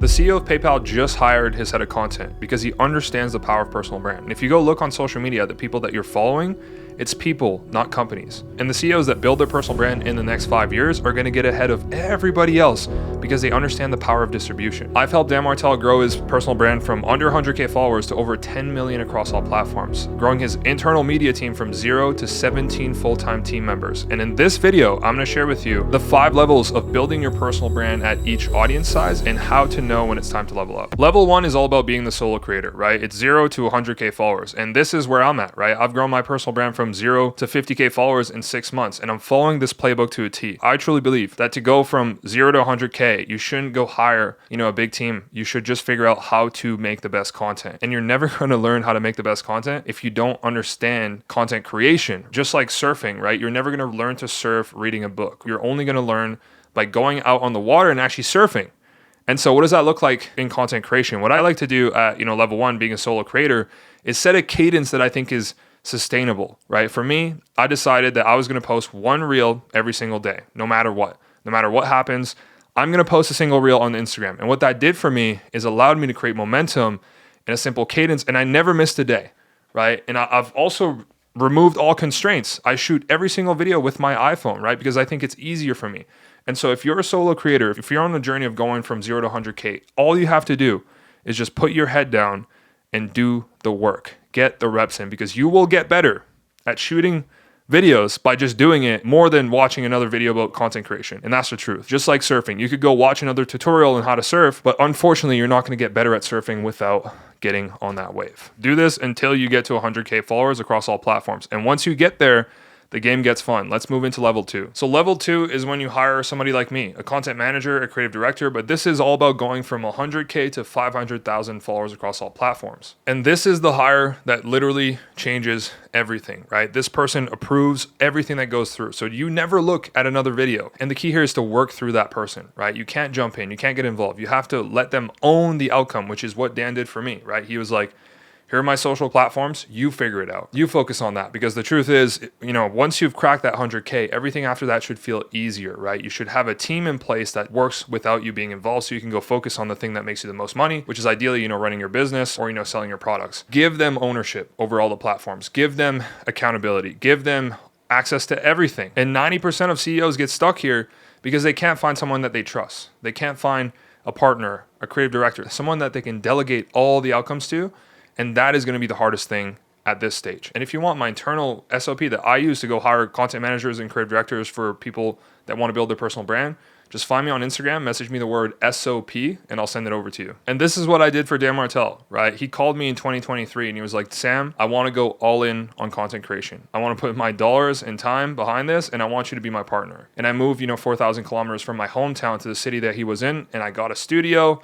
The CEO of PayPal just hired his head of content because he understands the power of personal brand. And if you go look on social media, the people that you're following, it's people, not companies. And the CEOs that build their personal brand in the next 5 years are gonna get ahead of everybody else because they understand the power of distribution. I've helped Dan Martell grow his personal brand from under 100K followers to over 10 million across all platforms, growing his internal media team from 0 to 17 full-time team members. And in this video, I'm gonna share with you the 5 levels of building your personal brand at each audience size and how to know when it's time to level up. Level 1 is all about being the solo creator, right? It's 0 to 100K followers. And this is where I'm at, right? I've grown my personal brand from 0 to 50K followers in 6 months, and I'm following this playbook to a T. I truly believe that to go from 0 to 100K, you shouldn't go hire, a big team. You should just figure out how to make the best content. And you're never going to learn how to make the best content if you don't understand content creation. Just like surfing, right? You're never going to learn to surf reading a book. You're only going to learn by going out on the water and actually surfing. And so what does that look like in content creation? What I like to do at, level 1, being a solo creator, is set a cadence that I think is sustainable, right? For me, I decided that I was going to post one reel every single day, no matter what. No matter what happens, I'm going to post a single reel on Instagram. And what that did for me is allowed me to create momentum in a simple cadence, and I never missed a day, right? And I've also removed all constraints. I shoot every single video with my iPhone, right? Because I think it's easier for me. And so if you're a solo creator, if you're on the journey of going from 0 to 100K, all you have to do is just put your head down and do the work. Get the reps in, because you will get better at shooting videos by just doing it more than watching another video about content creation. And that's the truth. Just like surfing, you could go watch another tutorial on how to surf, but unfortunately, you're not going to get better at surfing without getting on that wave. Do this until you get to 100K followers across all platforms. And once you get there, the game gets fun. Let's move into level 2. So level 2 is when you hire somebody like me, a content manager, a creative director, but this is all about going from 100K to 500,000 followers across all platforms. And this is the hire that literally changes everything, right? This person approves everything that goes through. So you never look at another video. And the key here is to work through that person, right? You can't jump in, you can't get involved. You have to let them own the outcome, which is what Dan did for me, right? He was like, here are my social platforms, you figure it out. You focus on that, because the truth is, once you've cracked that 100K, everything after that should feel easier, right? You should have a team in place that works without you being involved, so you can go focus on the thing that makes you the most money, which is ideally, running your business or, selling your products. Give them ownership over all the platforms. Give them accountability. Give them access to everything. And 90% of CEOs get stuck here because they can't find someone that they trust. They can't find a partner, a creative director, someone that they can delegate all the outcomes to. And that is going to be the hardest thing at this stage. And if you want my internal SOP that I use to go hire content managers and creative directors for people that want to build their personal brand, just find me on Instagram, message me the word SOP, and I'll send it over to you. And this is what I did for Dan Martell, right? He called me in 2023 and he was like, Sam, I want to go all in on content creation. I want to put my dollars and time behind this, and I want you to be my partner. And I moved, 4,000 kilometers from my hometown to the city that he was in, and I got a studio.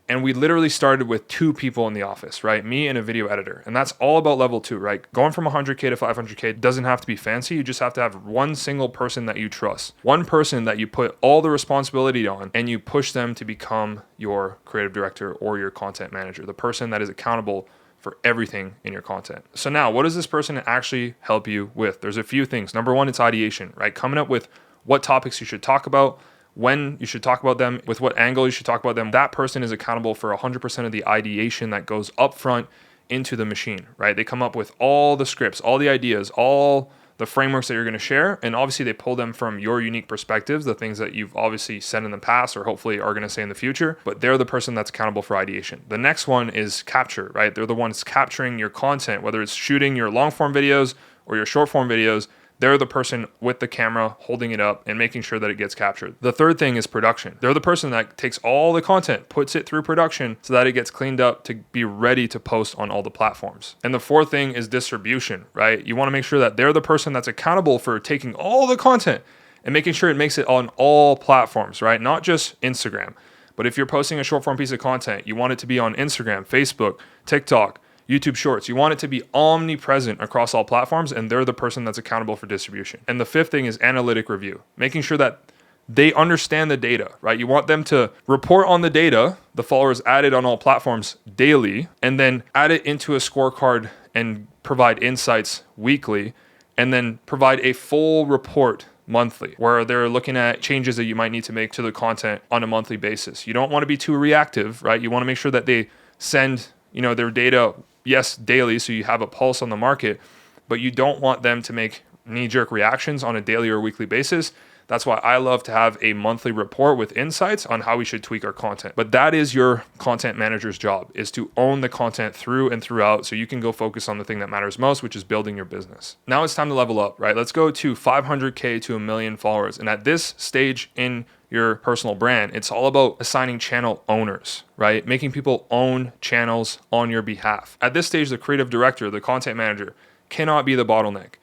And we literally started with 2 people in the office, right? Me and a video editor. And that's all about level 2, right? Going from 100K to 500K doesn't have to be fancy. You just have to have one single person that you trust. One person that you put all the responsibility on, and you push them to become your creative director or your content manager, the person that is accountable for everything in your content. So now, what does this person actually help you with? There's a few things. Number 1, it's ideation, right? Coming up with what topics you should talk about, when you should talk about them, with what angle you should talk about them. That person is accountable for 100% of the ideation that goes up front into the machine, right? They come up with all the scripts, all the ideas, all the frameworks that you're going to share. And obviously they pull them from your unique perspectives, the things that you've obviously said in the past or hopefully are going to say in the future, but they're the person that's accountable for ideation. The next one is capture, right? They're the ones capturing your content, whether it's shooting your long form videos or your short form videos. They're the person with the camera holding it up and making sure that it gets captured. The third thing is production. They're the person that takes all the content, puts it through production so that it gets cleaned up to be ready to post on all the platforms. And the fourth thing is distribution, right? You want to make sure that they're the person that's accountable for taking all the content and making sure it makes it on all platforms, right? Not just Instagram. But if you're posting a short form piece of content, you want it to be on Instagram, Facebook, TikTok, YouTube Shorts. You want it to be omnipresent across all platforms, and they're the person that's accountable for distribution. And the fifth thing is analytic review, making sure that they understand the data, right? You want them to report on the data, the followers added on all platforms daily, and then add it into a scorecard and provide insights weekly, and then provide a full report monthly, where they're looking at changes that you might need to make to the content on a monthly basis. You don't want to be too reactive, right? You want to make sure that they send, their data, yes, daily, so you have a pulse on the market, but you don't want them to make knee-jerk reactions on a daily or weekly basis. That's why I love to have a monthly report with insights on how we should tweak our content. But that is your content manager's job, is to own the content through and throughout so you can go focus on the thing that matters most, which is building your business. Now it's time to level up, right? Let's go to 500K to 1 million followers. And at this stage in your personal brand, it's all about assigning channel owners, right? Making people own channels on your behalf. At this stage, the creative director, the content manager, cannot be the bottleneck.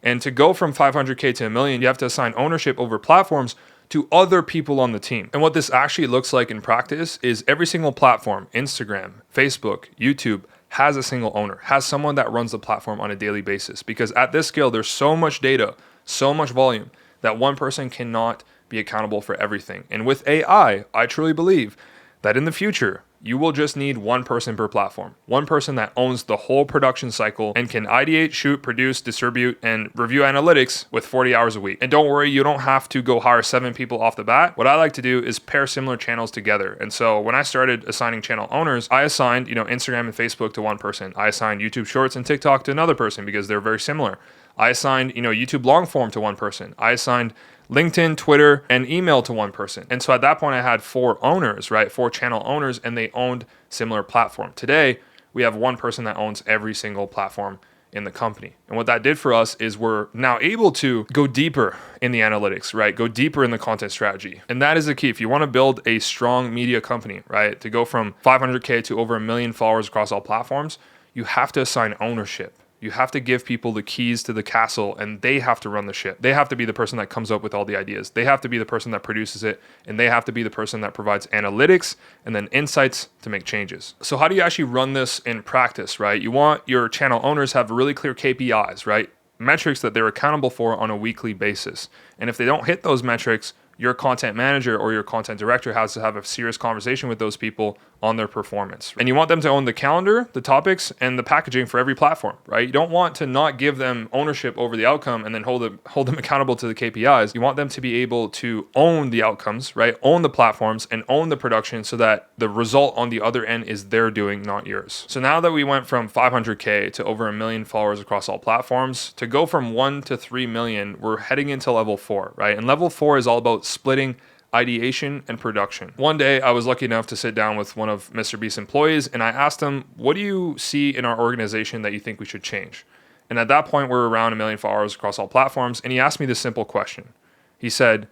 And to go from 500K to 1 million, you have to assign ownership over platforms to other people on the team. And what this actually looks like in practice is every single platform, Instagram, Facebook, YouTube, has a single owner, has someone that runs the platform on a daily basis. Because at this scale, there's so much data, so much volume, that one person cannot be accountable for everything. And with AI, I truly believe that in the future, you will just need one person per platform, one person that owns the whole production cycle and can ideate, shoot, produce, distribute, and review analytics with 40 hours a week. And don't worry, you don't have to go hire 7 people off the bat. What I like to do is pair similar channels together. And so when I started assigning channel owners, I assigned, Instagram and Facebook to one person. I assigned YouTube Shorts and TikTok to another person because they're very similar. I assigned, YouTube long form to one person. I assigned LinkedIn, Twitter, and email to one person. And so at that point, I had 4 owners, right? 4 channel owners, and they owned similar platform. Today, we have one person that owns every single platform in the company. And what that did for us is we're now able to go deeper in the analytics, right? Go deeper in the content strategy. And that is the key. If you want to build a strong media company, right? To go from 500K to over 1 million followers across all platforms, you have to assign ownership. You have to give people the keys to the castle and they have to run the ship. They have to be the person that comes up with all the ideas. They have to be the person that produces it, and they have to be the person that provides analytics and then insights to make changes. So how do you actually run this in practice, right? You want your channel owners to have really clear KPIs, right? Metrics that they're accountable for on a weekly basis. And if they don't hit those metrics, your content manager or your content director has to have a serious conversation with those people on their performance. And you want them to own the calendar, the topics, and the packaging for every platform, right? You don't want to not give them ownership over the outcome and then hold them accountable to the KPIs. You want them to be able to own the outcomes, right? Own the platforms and own the production so that the result on the other end is their doing, not yours. So now that we went from 500K to over 1 million followers across all platforms, to go from 1 to 3 million, we're heading into level 4, right? And level 4 is all about splitting ideation and production. One day I was lucky enough to sit down with one of Mr. Beast's employees and I asked him, what do you see in our organization that you think we should change? And at that point we're around 1 million followers across all platforms, and he asked me this simple question. He said,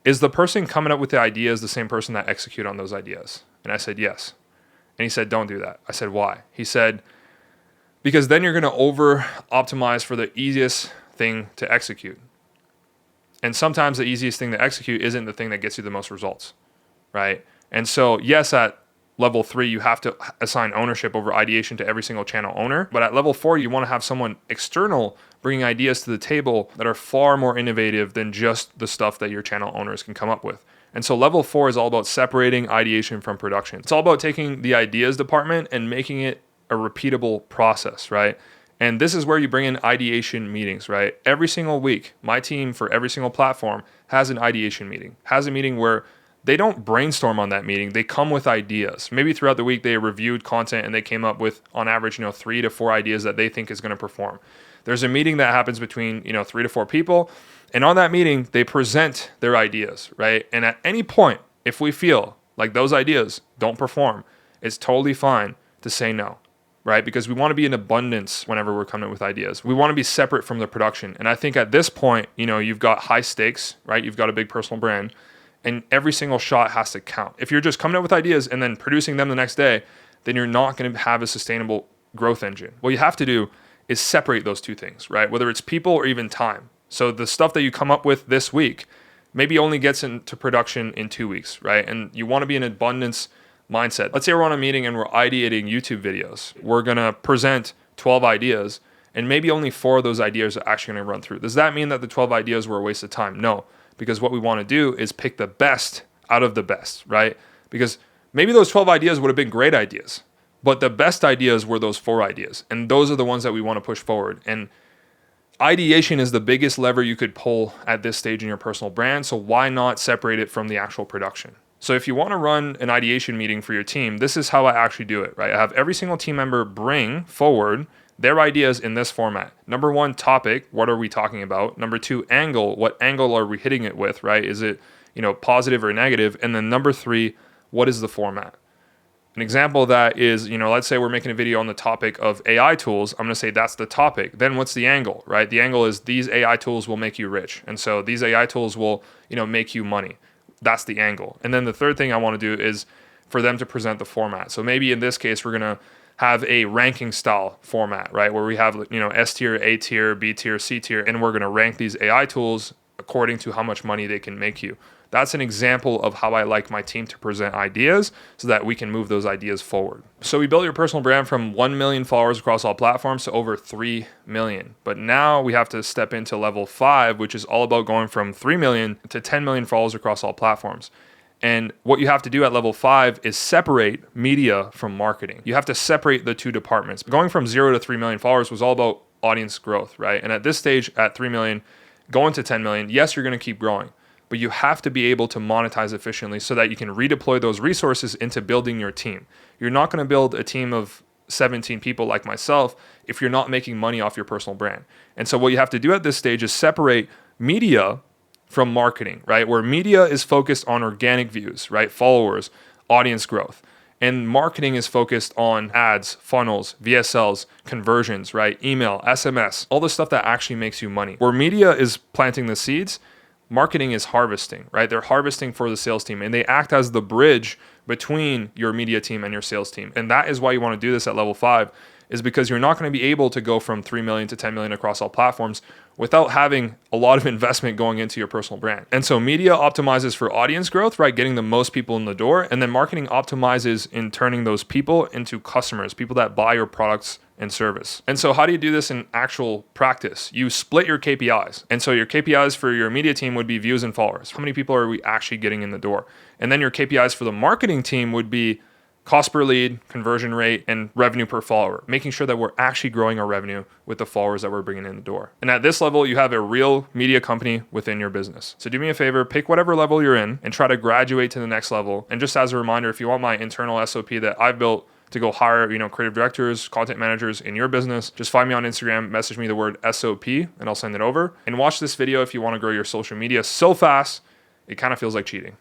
is the person coming up with the ideas the same person that execute on those ideas? And I said, yes. And he said, don't do that. I said, why? He said, because then you're going to over optimize for the easiest thing to execute. And sometimes the easiest thing to execute isn't the thing that gets you the most results, right? And so, yes, at level 3, you have to assign ownership over ideation to every single channel owner. But at level 4, you want to have someone external bringing ideas to the table that are far more innovative than just the stuff that your channel owners can come up with. And so level 4 is all about separating ideation from production. It's all about taking the ideas department and making it a repeatable process, right? And this is where you bring in ideation meetings, right? Every single week, my team for every single platform has an ideation meeting, has a meeting where they don't brainstorm on that meeting. They come with ideas. Maybe throughout the week, they reviewed content and they came up with, on average, 3 to 4 ideas that they think is going to perform. There's a meeting that happens between, 3 to 4 people. And on that meeting, they present their ideas, right? And at any point, if we feel like those ideas don't perform, it's totally fine to say no. Right? Because we want to be in abundance whenever we're coming up with ideas. We want to be separate from the production. And I think at this point, you've got high stakes, right? You've got a big personal brand, and every single shot has to count. If you're just coming up with ideas and then producing them the next day, then you're not going to have a sustainable growth engine. What you have to do is separate those two things, right? Whether it's people or even time. So the stuff that you come up with this week maybe only gets into production in 2 weeks, right? And you want to be in abundance mindset. Let's say we're on a meeting and we're ideating YouTube videos. We're going to present 12 ideas and maybe only 4 of those ideas are actually going to run through. Does that mean that the 12 ideas were a waste of time? No, because what we want to do is pick the best out of the best, right? Because maybe those 12 ideas would have been great ideas, but the best ideas were those 4 ideas. And those are the ones that we want to push forward. And Ideation is the biggest lever you could pull at this stage in your personal brand. So why not separate it from the actual production? So if you want to run an ideation meeting for your team, this is how I actually do it, right? I have every single team member bring forward their ideas in this format. Number one, topic, what are we talking about? Number two, angle, what angle are we hitting it with, right? Is it, positive or negative? And then number three, what is the format? An example of that is, let's say we're making a video on the topic of AI tools. I'm going to say that's the topic. Then what's the angle, right? The angle is these AI tools will make you rich. And so these AI tools will, make you money. That's the angle. And then the third thing I want to do is for them to present the format. So maybe in this case, we're going to have a ranking style format, right? Where we have, S tier, A tier, B tier, C tier, and we're going to rank these AI tools according to how much money they can make you. That's an example of how I like my team to present ideas so that we can move those ideas forward. So we built your personal brand from 1 million followers across all platforms to over 3 million. But now we have to step into level 5, which is all about going from 3 million to 10 million followers across all platforms. And what you have to do at level 5 is separate media from marketing. You have to separate the two departments. Going from 0 to 3 million followers was all about audience growth, right? And at this stage, at 3 million, going to 10 million, yes, you're going to keep growing. But you have to be able to monetize efficiently so that you can redeploy those resources into building your team. You're not going to build a team of 17 people like myself if you're not making money off your personal brand. And so what you have to do at this stage is separate media from marketing, right? Where media is focused on organic views, right? Followers, audience growth. And marketing is focused on ads, funnels, VSLs, conversions, right? Email, SMS, all the stuff that actually makes you money. Where media is planting the seeds, marketing is harvesting, right? They're harvesting for the sales team and they act as the bridge between your media team and your sales team. And that is why you want to do this at level 5, is because you're not going to be able to go from 3 million to 10 million across all platforms without having a lot of investment going into your personal brand. And so media optimizes for audience growth, right? Getting the most people in the door. And then marketing optimizes in turning those people into customers, people that buy your products and service. And so how do you do this in actual practice? You split your KPIs. And so your KPIs for your media team would be views and followers. How many people are we actually getting in the door? And then your KPIs for the marketing team would be cost per lead, conversion rate, and revenue per follower, making sure that we're actually growing our revenue with the followers that we're bringing in the door. And at this level, you have a real media company within your business. So do me a favor, pick whatever level you're in and try to graduate to the next level. And just as a reminder, if you want my internal SOP that I've built to go hire, creative directors, content managers in your business, just find me on Instagram, message me the word SOP, and I'll send it over. And watch this video if you want to grow your social media so fast, it kind of feels like cheating.